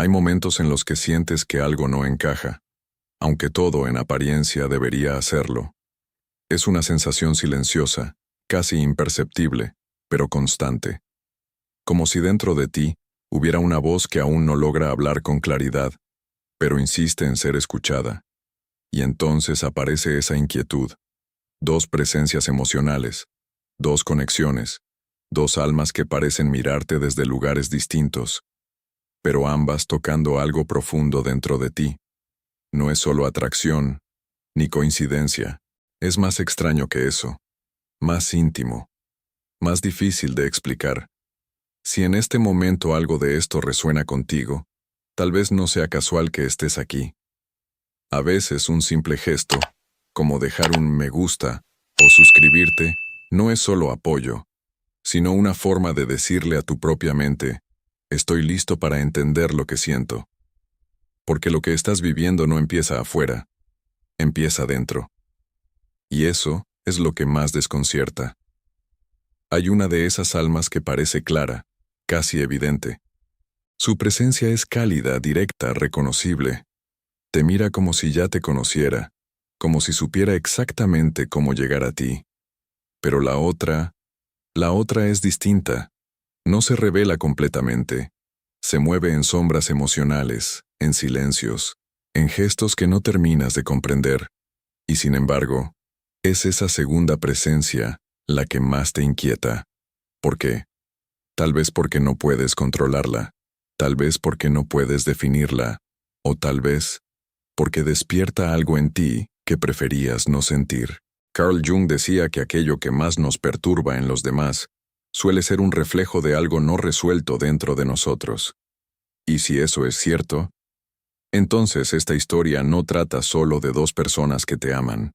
Hay momentos en los que sientes que algo no encaja, aunque todo en apariencia debería hacerlo. Es una sensación silenciosa, casi imperceptible, pero constante. Como si dentro de ti hubiera una voz que aún no logra hablar con claridad, pero insiste en ser escuchada. Y entonces aparece esa inquietud. Dos presencias emocionales, dos conexiones, dos almas que parecen mirarte desde lugares distintos, pero ambas tocando algo profundo dentro de ti. No es solo atracción, ni coincidencia. Es más extraño que eso, más íntimo, más difícil de explicar. Si en este momento algo de esto resuena contigo, tal vez no sea casual que estés aquí. A veces un simple gesto, como dejar un me gusta o suscribirte, no es solo apoyo, sino una forma de decirle a tu propia mente, estoy listo para entender lo que siento. Porque lo que estás viviendo no empieza afuera, empieza dentro. Y eso es lo que más desconcierta. Hay una de esas almas que parece clara, casi evidente. Su presencia es cálida, directa, reconocible. Te mira como si ya te conociera, como si supiera exactamente cómo llegar a ti. Pero la otra es distinta. No se revela completamente. Se mueve en sombras emocionales, en silencios, en gestos que no terminas de comprender. Y sin embargo, es esa segunda presencia la que más te inquieta. ¿Por qué? Tal vez porque no puedes controlarla, tal vez porque no puedes definirla, o tal vez porque despierta algo en ti que preferías no sentir. Carl Jung decía que aquello que más nos perturba en los demás suele ser un reflejo de algo no resuelto dentro de nosotros. Y si eso es cierto, entonces esta historia no trata solo de dos personas que te aman.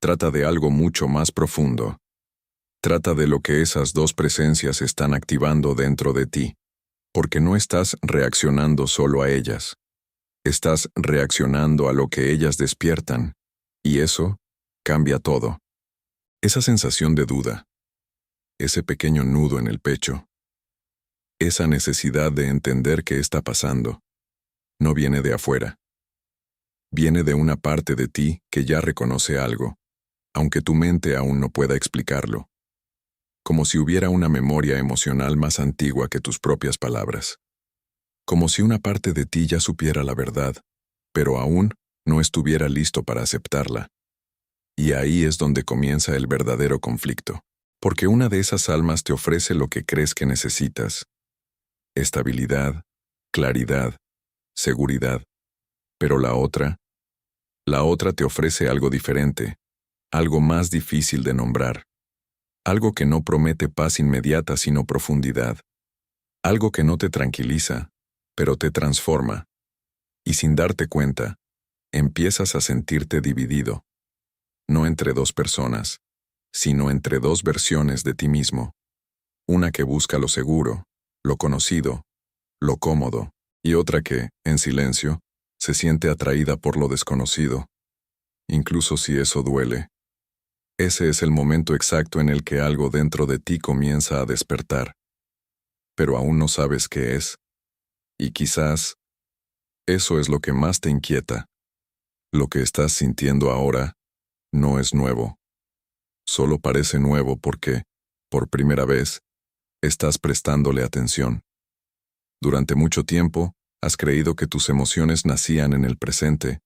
Trata de algo mucho más profundo. Trata de lo que esas dos presencias están activando dentro de ti, porque no estás reaccionando solo a ellas. Estás reaccionando a lo que ellas despiertan, y eso cambia todo. Esa sensación de duda, ese pequeño nudo en el pecho, esa necesidad de entender qué está pasando, no viene de afuera. Viene de una parte de ti que ya reconoce algo, aunque tu mente aún no pueda explicarlo. Como si hubiera una memoria emocional más antigua que tus propias palabras. Como si una parte de ti ya supiera la verdad, pero aún no estuviera listo para aceptarla. Y ahí es donde comienza el verdadero conflicto. Porque una de esas almas te ofrece lo que crees que necesitas. Estabilidad, claridad, seguridad. Pero la otra te ofrece algo diferente, algo más difícil de nombrar. Algo que no promete paz inmediata sino profundidad. Algo que no te tranquiliza, pero te transforma. Y sin darte cuenta, empiezas a sentirte dividido. No entre dos personas, sino entre dos versiones de ti mismo. Una que busca lo seguro, lo conocido, lo cómodo, y otra que, en silencio, se siente atraída por lo desconocido. Incluso si eso duele. Ese es el momento exacto en el que algo dentro de ti comienza a despertar. Pero aún no sabes qué es. Y quizás, eso es lo que más te inquieta. Lo que estás sintiendo ahora no es nuevo. Solo parece nuevo porque, por primera vez, estás prestándole atención. Durante mucho tiempo, has creído que tus emociones nacían en el presente,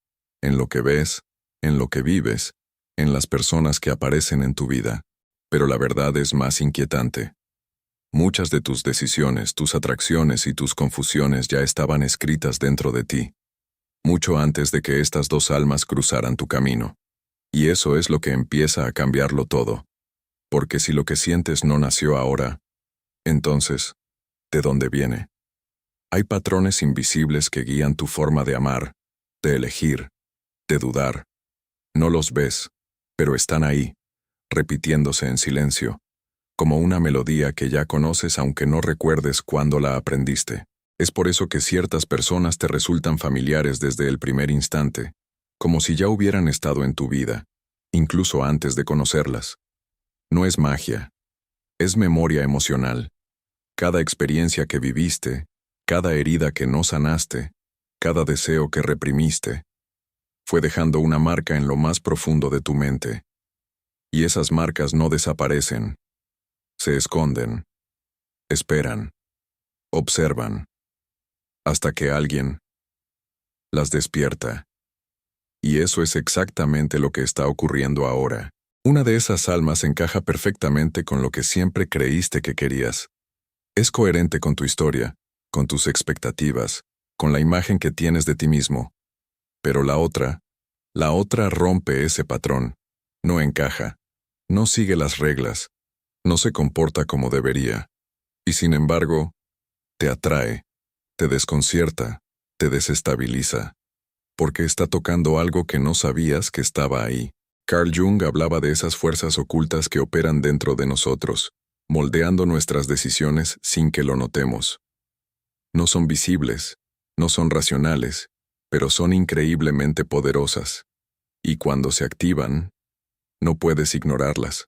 en lo que ves, en lo que vives, en las personas que aparecen en tu vida. Pero la verdad es más inquietante. Muchas de tus decisiones, tus atracciones y tus confusiones ya estaban escritas dentro de ti, mucho antes de que estas dos almas cruzaran tu camino. Y eso es lo que empieza a cambiarlo todo. Porque si lo que sientes no nació ahora, entonces, ¿de dónde viene? Hay patrones invisibles que guían tu forma de amar, de elegir, de dudar. No los ves, pero están ahí, repitiéndose en silencio, como una melodía que ya conoces aunque no recuerdes cuándo la aprendiste. Es por eso que ciertas personas te resultan familiares desde el primer instante, como si ya hubieran estado en tu vida, incluso antes de conocerlas. No es magia, es memoria emocional. Cada experiencia que viviste, Cada herida que no sanaste, cada deseo que reprimiste, fue dejando una marca en lo más profundo de tu mente. Y esas marcas no desaparecen, se esconden, esperan, observan, hasta que alguien las despierta. Y eso es exactamente lo que está ocurriendo ahora. Una de esas almas encaja perfectamente con lo que siempre creíste que querías. Es coherente con tu historia, con tus expectativas, con la imagen que tienes de ti mismo. Pero la otra rompe ese patrón, no encaja, no sigue las reglas, no se comporta como debería. Y sin embargo, te atrae, te desconcierta, te desestabiliza, porque está tocando algo que no sabías que estaba ahí. Carl Jung hablaba de esas fuerzas ocultas que operan dentro de nosotros, moldeando nuestras decisiones sin que lo notemos. No son visibles, no son racionales, pero son increíblemente poderosas. Y cuando se activan, no puedes ignorarlas.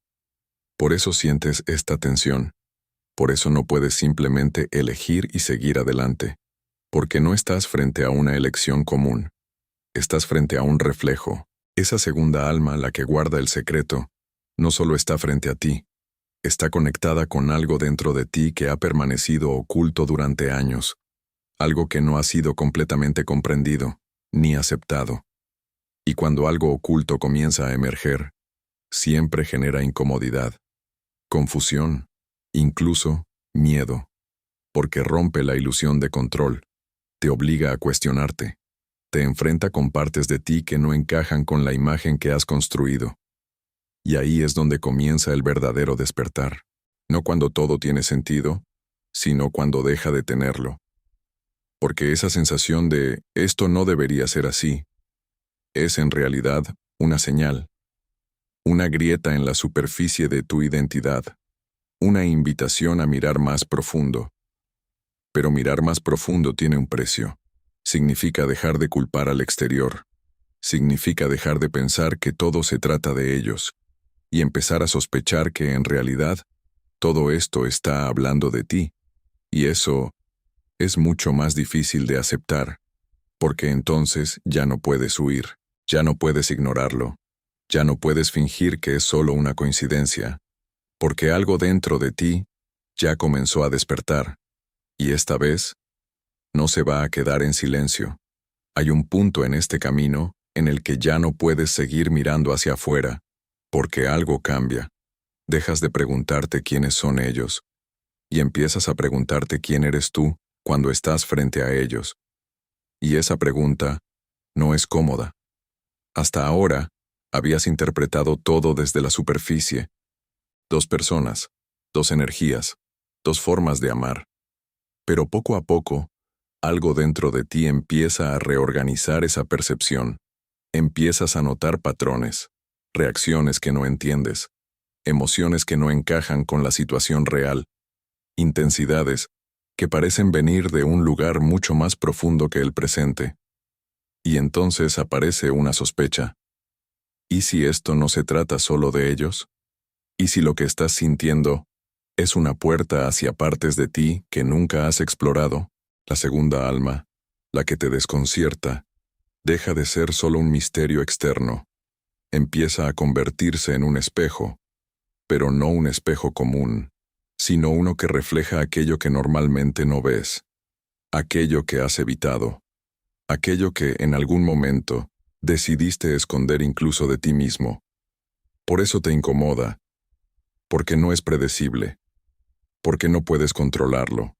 Por eso sientes esta tensión. Por eso no puedes simplemente elegir y seguir adelante. Porque no estás frente a una elección común. Estás frente a un reflejo. Esa segunda alma, la que guarda el secreto, no solo está frente a ti, está conectada con algo dentro de ti que ha permanecido oculto durante años, algo que no ha sido completamente comprendido, ni aceptado. Y cuando algo oculto comienza a emerger, siempre genera incomodidad, confusión, incluso miedo, porque rompe la ilusión de control, te obliga a cuestionarte. Te enfrenta con partes de ti que no encajan con la imagen que has construido. Y ahí es donde comienza el verdadero despertar. No cuando todo tiene sentido, sino cuando deja de tenerlo. Porque esa sensación de esto no debería ser así, es en realidad una señal, una grieta en la superficie de tu identidad, una invitación a mirar más profundo. Pero mirar más profundo tiene un precio. Significa dejar de culpar al exterior. Significa dejar de pensar que todo se trata de ellos, y empezar a sospechar que en realidad todo esto está hablando de ti. Y eso es mucho más difícil de aceptar, porque entonces ya no puedes huir, ya no puedes ignorarlo, ya no puedes fingir que es solo una coincidencia, porque algo dentro de ti ya comenzó a despertar, y esta vez no se va a quedar en silencio. Hay un punto en este camino en el que ya no puedes seguir mirando hacia afuera, porque algo cambia. Dejas de preguntarte quiénes son ellos, y empiezas a preguntarte quién eres tú cuando estás frente a ellos. Y esa pregunta no es cómoda. Hasta ahora, habías interpretado todo desde la superficie. Dos personas, dos energías, dos formas de amar. Pero poco a poco, algo dentro de ti empieza a reorganizar esa percepción. Empiezas a notar patrones, reacciones que no entiendes, emociones que no encajan con la situación real, intensidades que parecen venir de un lugar mucho más profundo que el presente. Y entonces aparece una sospecha. ¿Y si esto no se trata solo de ellos? ¿Y si lo que estás sintiendo es una puerta hacia partes de ti que nunca has explorado? La segunda alma, la que te desconcierta, deja de ser solo un misterio externo. Empieza a convertirse en un espejo, pero no un espejo común, sino uno que refleja aquello que normalmente no ves, aquello que has evitado, aquello que en algún momento decidiste esconder incluso de ti mismo. Por eso te incomoda, porque no es predecible, porque no puedes controlarlo,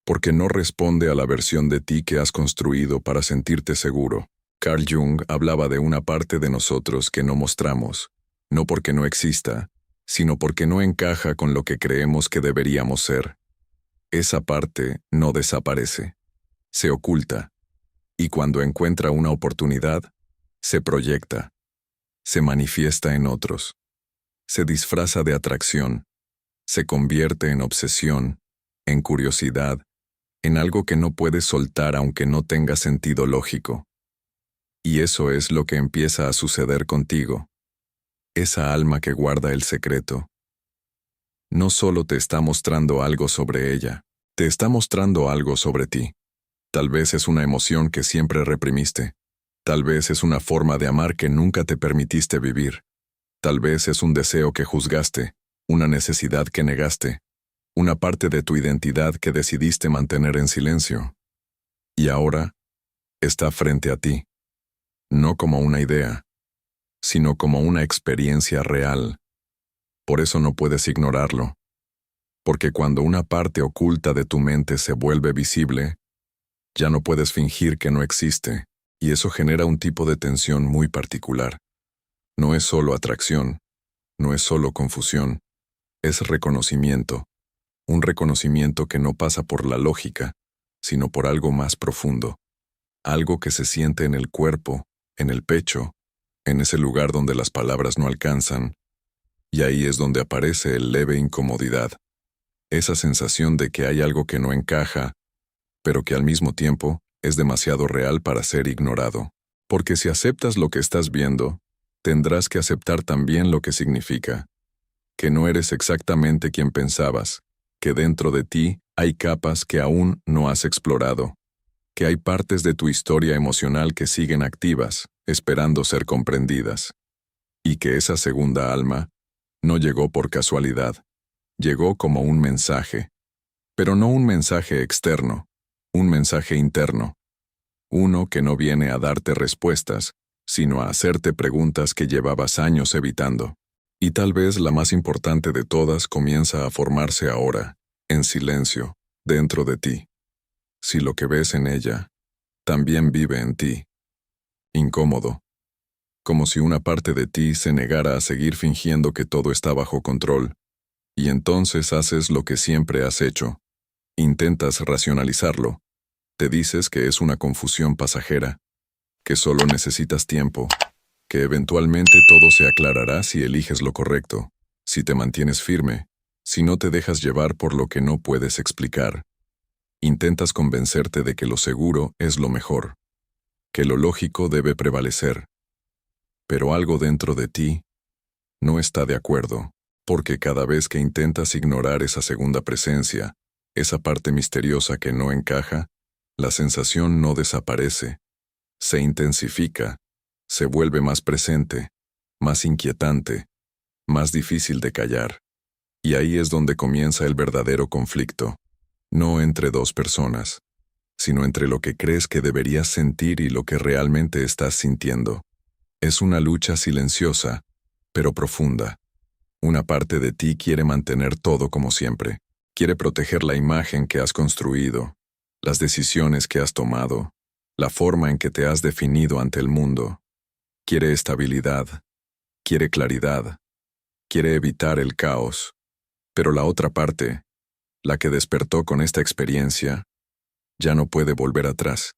porque no responde a la versión de ti que has construido para sentirte seguro. Carl Jung hablaba de una parte de nosotros que no mostramos, no porque no exista, sino porque no encaja con lo que creemos que deberíamos ser. Esa parte no desaparece, se oculta, y cuando encuentra una oportunidad, se proyecta, se manifiesta en otros, se disfraza de atracción, se convierte en obsesión, en curiosidad, en algo que no puedes soltar aunque no tenga sentido lógico. Y eso es lo que empieza a suceder contigo. Esa alma que guarda el secreto no solo te está mostrando algo sobre ella, Te está mostrando algo sobre ti. Tal vez es una emoción que siempre reprimiste. Tal vez es una forma de amar que nunca te permitiste vivir. Tal vez es un deseo que juzgaste, una necesidad que negaste, una parte de tu identidad que decidiste mantener en silencio. Y ahora está frente a ti, no como una idea, sino como una experiencia real. Por eso no puedes ignorarlo. Porque cuando una parte oculta de tu mente se vuelve visible, ya no puedes fingir que no existe, y eso genera un tipo de tensión muy particular. No es solo atracción, no es solo confusión, es reconocimiento, un reconocimiento que no pasa por la lógica, sino por algo más profundo, algo que se siente en el cuerpo, en el pecho, en ese lugar donde las palabras no alcanzan, y ahí es donde aparece el leve incomodidad, esa sensación de que hay algo que no encaja, pero que al mismo tiempo es demasiado real para ser ignorado. Porque si aceptas lo que estás viendo, tendrás que aceptar también lo que significa. Que no eres exactamente quien pensabas, que dentro de ti hay capas que aún no has explorado, que hay partes de tu historia emocional que siguen activas, esperando ser comprendidas. Y que esa segunda alma no llegó por casualidad, llegó como un mensaje, pero no un mensaje externo, un mensaje interno, uno que no viene a darte respuestas, sino a hacerte preguntas que llevabas años evitando. Y tal vez la más importante de todas comienza a formarse ahora, en silencio, dentro de ti. Si lo que ves en ella también vive en ti. Incómodo. Como si una parte de ti se negara a seguir fingiendo que todo está bajo control. Y entonces haces lo que siempre has hecho. Intentas racionalizarlo. Te dices que es una confusión pasajera, que solo necesitas tiempo, que eventualmente todo se aclarará si eliges lo correcto, si te mantienes firme, si no te dejas llevar por lo que no puedes explicar. Intentas convencerte de que lo seguro es lo mejor, que lo lógico debe prevalecer. Pero algo dentro de ti no está de acuerdo, porque cada vez que intentas ignorar esa segunda presencia, esa parte misteriosa que no encaja, la sensación no desaparece, se intensifica, se vuelve más presente, más inquietante, más difícil de callar. Y ahí es donde comienza el verdadero conflicto, no entre dos personas, sino entre lo que crees que deberías sentir y lo que realmente estás sintiendo. Es una lucha silenciosa, pero profunda. Una parte de ti quiere mantener todo como siempre, quiere proteger la imagen que has construido, las decisiones que has tomado, la forma en que te has definido ante el mundo. Quiere estabilidad, quiere claridad, quiere evitar el caos. Pero la otra parte, la que despertó con esta experiencia, ya no puede volver atrás.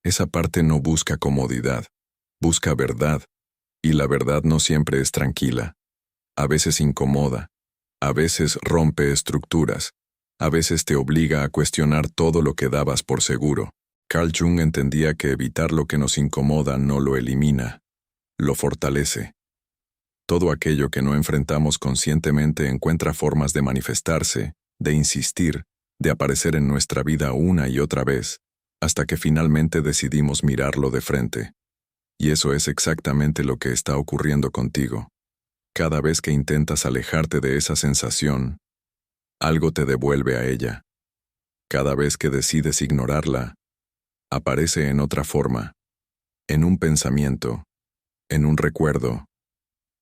Esa parte no busca comodidad, busca verdad, y la verdad no siempre es tranquila. A veces incomoda, a veces rompe estructuras, a veces te obliga a cuestionar todo lo que dabas por seguro. Carl Jung entendía que evitar lo que nos incomoda no lo elimina, lo fortalece. Todo aquello que no enfrentamos conscientemente encuentra formas de manifestarse, de insistir, de aparecer en nuestra vida una y otra vez, hasta que finalmente decidimos mirarlo de frente. Y eso es exactamente lo que está ocurriendo contigo. Cada vez que intentas alejarte de esa sensación, algo te devuelve a ella. Cada vez que decides ignorarla, aparece en otra forma, en un pensamiento, en un recuerdo,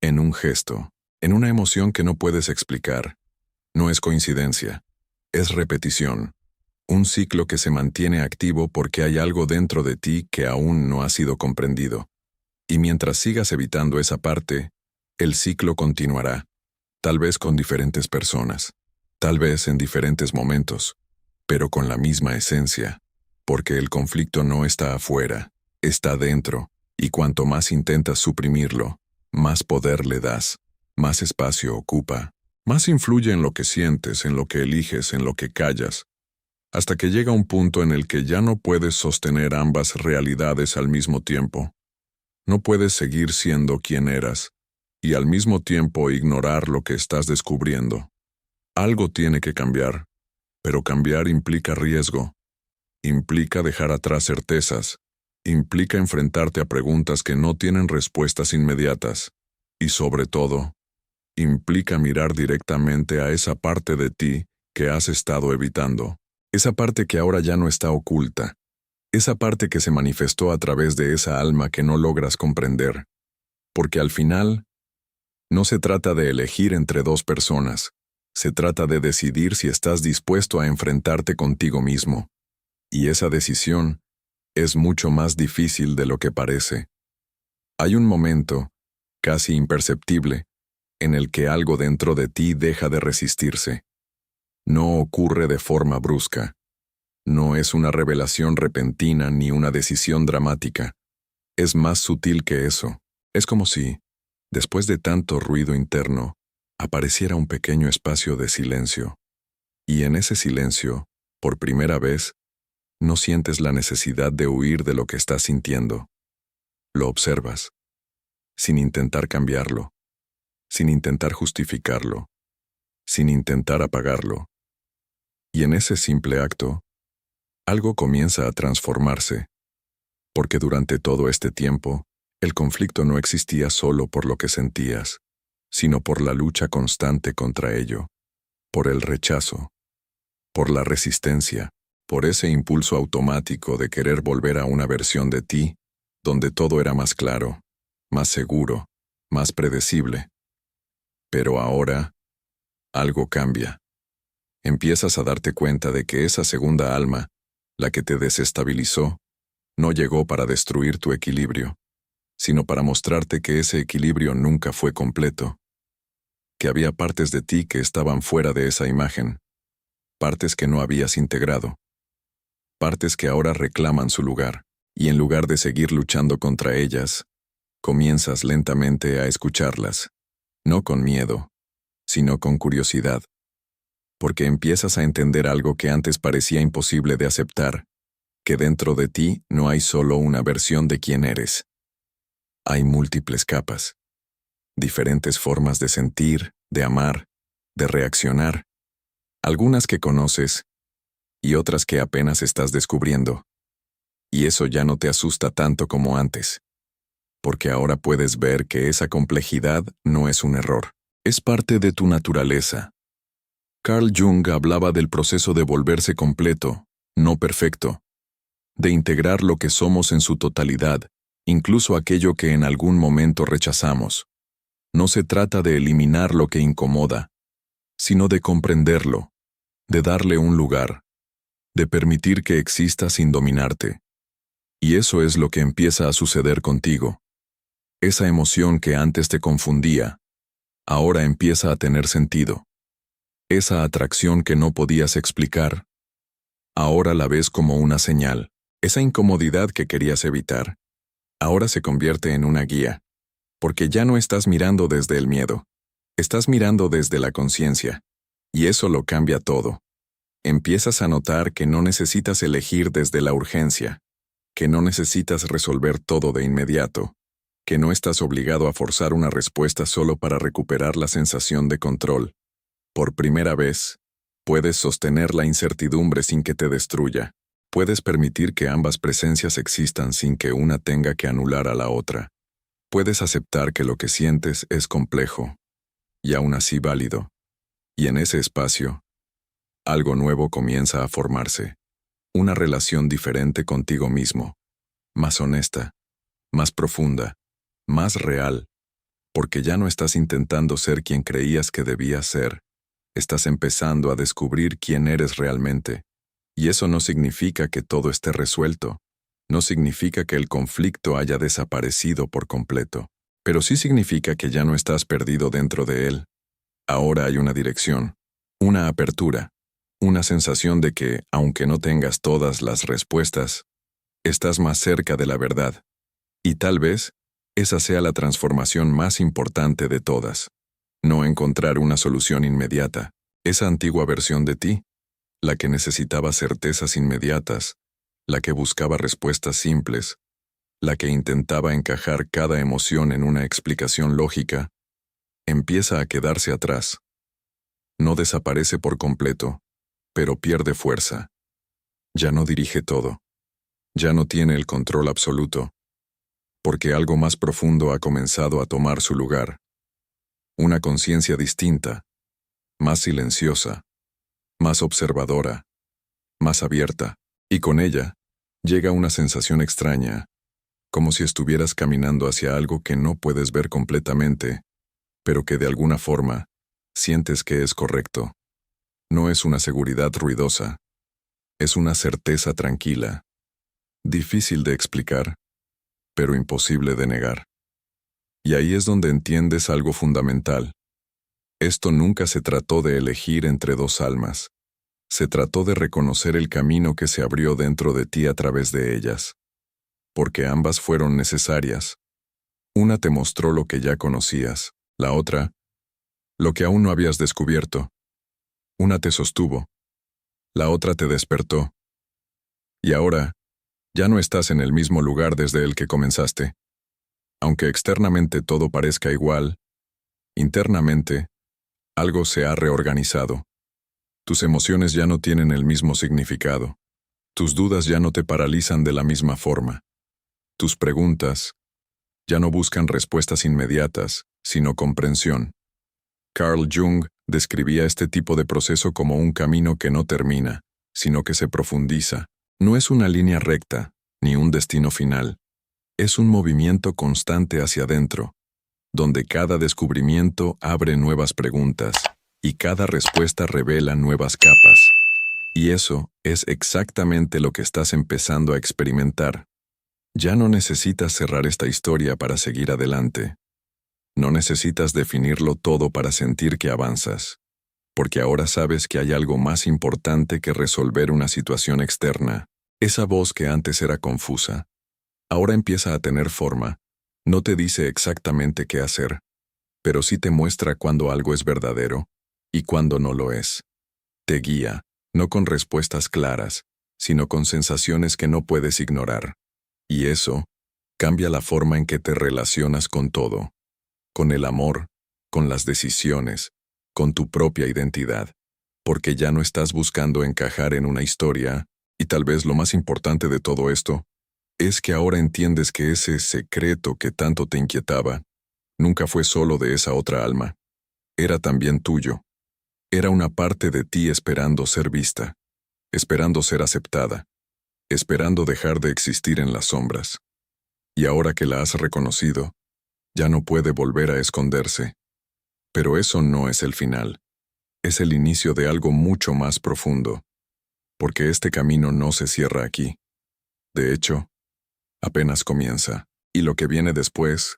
en un gesto, en una emoción que no puedes explicar. No es coincidencia, es repetición, un ciclo que se mantiene activo porque hay algo dentro de ti que aún no ha sido comprendido. Y mientras sigas evitando esa parte, el ciclo continuará, tal vez con diferentes personas, tal vez en diferentes momentos, pero con la misma esencia, porque el conflicto no está afuera, está dentro, y cuanto más intentas suprimirlo, más poder le das, más espacio ocupa, más influye en lo que sientes, en lo que eliges, en lo que callas, hasta que llega un punto en el que ya no puedes sostener ambas realidades al mismo tiempo. No puedes seguir siendo quien eras, y al mismo tiempo ignorar lo que estás descubriendo. Algo tiene que cambiar, Pero cambiar implica riesgo, implica dejar atrás certezas, implica enfrentarte a preguntas que no tienen respuestas inmediatas, y sobre todo, implica mirar directamente a esa parte de ti que has estado evitando, esa parte que ahora ya no está oculta, esa parte que se manifestó a través de esa alma que no logras comprender, porque al final, no se trata de elegir entre dos personas, se trata de decidir si estás dispuesto a enfrentarte contigo mismo, y esa decisión es mucho más difícil de lo que parece. Hay un momento, casi imperceptible, en el que algo dentro de ti deja de resistirse. No ocurre de forma brusca. No es una revelación repentina ni una decisión dramática. Es más sutil que eso. Es como si, después de tanto ruido interno, apareciera un pequeño espacio de silencio. Y en ese silencio, por primera vez, no sientes la necesidad de huir de lo que estás sintiendo. Lo observas, sin intentar cambiarlo, sin intentar justificarlo, sin intentar apagarlo. Y en ese simple acto, algo comienza a transformarse, porque durante todo este tiempo, el conflicto no existía solo por lo que sentías, sino por la lucha constante contra ello, por el rechazo, por la resistencia, por ese impulso automático de querer volver a una versión de ti, donde todo era más claro, más seguro, más predecible. Pero ahora, algo cambia. Empiezas a darte cuenta de que esa segunda alma, la que te desestabilizó, no llegó para destruir tu equilibrio, sino para mostrarte que ese equilibrio nunca fue completo, que había partes de ti que estaban fuera de esa imagen, partes que no habías integrado, partes que ahora reclaman su lugar, y en lugar de seguir luchando contra ellas, comienzas lentamente a escucharlas, no con miedo, sino con curiosidad, porque empiezas a entender algo que antes parecía imposible de aceptar, que dentro de ti no hay solo una versión de quién eres. Hay múltiples capas, diferentes formas de sentir, de amar, de reaccionar, algunas que conoces y otras que apenas estás descubriendo. Y eso ya no te asusta tanto como antes, porque ahora puedes ver que esa complejidad no es un error, es parte de tu naturaleza. Carl Jung hablaba del proceso de volverse completo, no perfecto, de integrar lo que somos en su totalidad, incluso aquello que en algún momento rechazamos. No se trata de eliminar lo que incomoda, sino de comprenderlo, de darle un lugar, de permitir que exista sin dominarte. Y eso es lo que empieza a suceder contigo. Esa emoción que antes te confundía, ahora empieza a tener sentido. Esa atracción que no podías explicar, ahora la ves como una señal. Esa incomodidad que querías evitar, ahora se convierte en una guía, porque ya no estás mirando desde el miedo, estás mirando desde la conciencia, y eso lo cambia todo. Empiezas a notar que no necesitas elegir desde la urgencia, que no necesitas resolver todo de inmediato, que no estás obligado a forzar una respuesta solo para recuperar la sensación de control. Por primera vez, puedes sostener la incertidumbre sin que te destruya. Puedes permitir que ambas presencias existan sin que una tenga que anular a la otra. Puedes aceptar que lo que sientes es complejo, y aún así válido. Y en ese espacio, algo nuevo comienza a formarse. Una relación diferente contigo mismo, más honesta, más profunda, más real, porque ya no estás intentando ser quien creías que debías ser. Estás empezando a descubrir quién eres realmente. Y eso no significa que todo esté resuelto, no significa que el conflicto haya desaparecido por completo, pero sí significa que ya no estás perdido dentro de él. Ahora hay una dirección, una apertura, una sensación de que, aunque no tengas todas las respuestas, estás más cerca de la verdad. Y tal vez, esa sea la transformación más importante de todas. No encontrar una solución inmediata, esa antigua versión de ti, la que necesitaba certezas inmediatas, la que buscaba respuestas simples, la que intentaba encajar cada emoción en una explicación lógica, empieza a quedarse atrás. No desaparece por completo, pero pierde fuerza. Ya no dirige todo. Ya no tiene el control absoluto, porque algo más profundo ha comenzado a tomar su lugar. Una conciencia distinta, más silenciosa, más observadora, más abierta, y con ella llega una sensación extraña, como si estuvieras caminando hacia algo que no puedes ver completamente, pero que de alguna forma sientes que es correcto. No es una seguridad ruidosa, es una certeza tranquila, difícil de explicar, pero imposible de negar. Y ahí es donde entiendes algo fundamental. Esto nunca se trató de elegir entre dos almas. Se trató de reconocer el camino que se abrió dentro de ti a través de ellas. Porque ambas fueron necesarias. Una te mostró lo que ya conocías, la otra, lo que aún no habías descubierto. Una te sostuvo, la otra te despertó. Y ahora, ya no estás en el mismo lugar desde el que comenzaste. Aunque externamente todo parezca igual, internamente, algo se ha reorganizado. Tus emociones ya no tienen el mismo significado. Tus dudas ya no te paralizan de la misma forma. Tus preguntas ya no buscan respuestas inmediatas, sino comprensión. Carl Jung describía este tipo de proceso como un camino que no termina, sino que se profundiza. No es una línea recta, ni un destino final. Es un movimiento constante hacia adentro, donde cada descubrimiento abre nuevas preguntas, y cada respuesta revela nuevas capas. Y eso es exactamente lo que estás empezando a experimentar. Ya no necesitas cerrar esta historia para seguir adelante. No necesitas definirlo todo para sentir que avanzas, porque ahora sabes que hay algo más importante que resolver una situación externa. Esa voz que antes era confusa, ahora empieza a tener forma. No te dice exactamente qué hacer, pero sí te muestra cuando algo es verdadero y cuando no lo es. Te guía, no con respuestas claras, sino con sensaciones que no puedes ignorar. Y eso cambia la forma en que te relacionas con todo, con el amor, con las decisiones, con tu propia identidad, porque ya no estás buscando encajar en una historia, y tal vez lo más importante de todo esto es que ahora entiendes que ese secreto que tanto te inquietaba nunca fue solo de esa otra alma, era también tuyo. Era una parte de ti esperando ser vista, esperando ser aceptada, esperando dejar de existir en las sombras. Y ahora que la has reconocido, ya no puede volver a esconderse. Pero eso no es el final. Es el inicio de algo mucho más profundo, porque este camino no se cierra aquí. De hecho, apenas comienza, y lo que viene después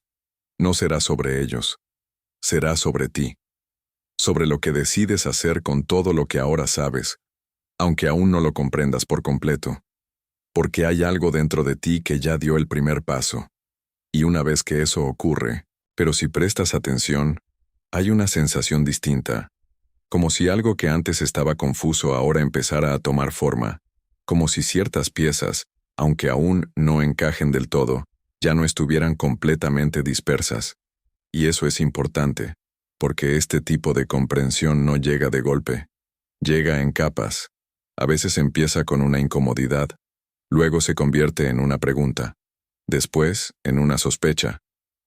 no será sobre ellos, será sobre ti, sobre lo que decides hacer con todo lo que ahora sabes, aunque aún no lo comprendas por completo, porque hay algo dentro de ti que ya dio el primer paso. Y una vez que eso ocurre, pero si prestas atención, hay una sensación distinta, como si algo que antes estaba confuso ahora empezara a tomar forma, como si ciertas piezas, aunque aún no encajen del todo, ya no estuvieran completamente dispersas. Y eso es importante, porque este tipo de comprensión no llega de golpe, llega en capas. A veces empieza con una incomodidad, luego se convierte en una pregunta, después en una sospecha,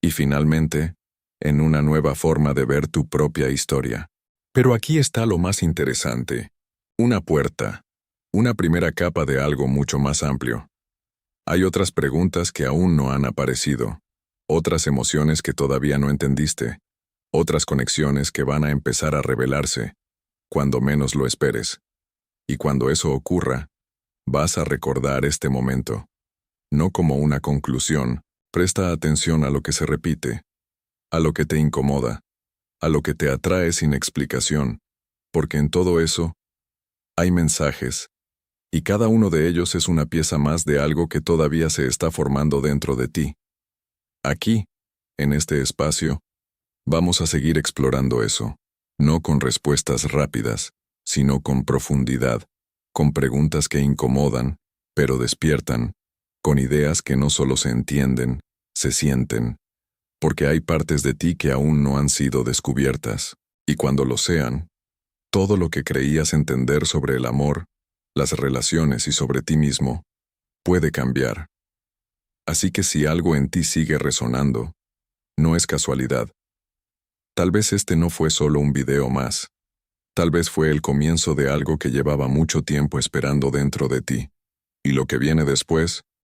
y finalmente, en una nueva forma de ver tu propia historia. Pero aquí está lo más interesante. Una puerta. Una primera capa de algo mucho más amplio. Hay otras preguntas que aún no han aparecido. Otras emociones que todavía no entendiste. Otras conexiones que van a empezar a revelarse, cuando menos lo esperes. Y cuando eso ocurra, vas a recordar este momento. No como una conclusión, presta atención a lo que se repite, a lo que te incomoda, a lo que te atrae sin explicación, porque en todo eso hay mensajes, y cada uno de ellos es una pieza más de algo que todavía se está formando dentro de ti. Aquí, en este espacio, vamos a seguir explorando eso, no con respuestas rápidas, sino con profundidad, con preguntas que incomodan, pero despiertan, con ideas que no solo se entienden, se sienten, porque hay partes de ti que aún no han sido descubiertas, y cuando lo sean, Todo lo que creías entender sobre el amor, las relaciones y sobre ti mismo, puede cambiar. Así que si algo en ti sigue resonando, no es casualidad. Tal vez este no fue solo un video más. Tal vez fue el comienzo de algo que llevaba mucho tiempo esperando dentro de ti. Y lo que viene después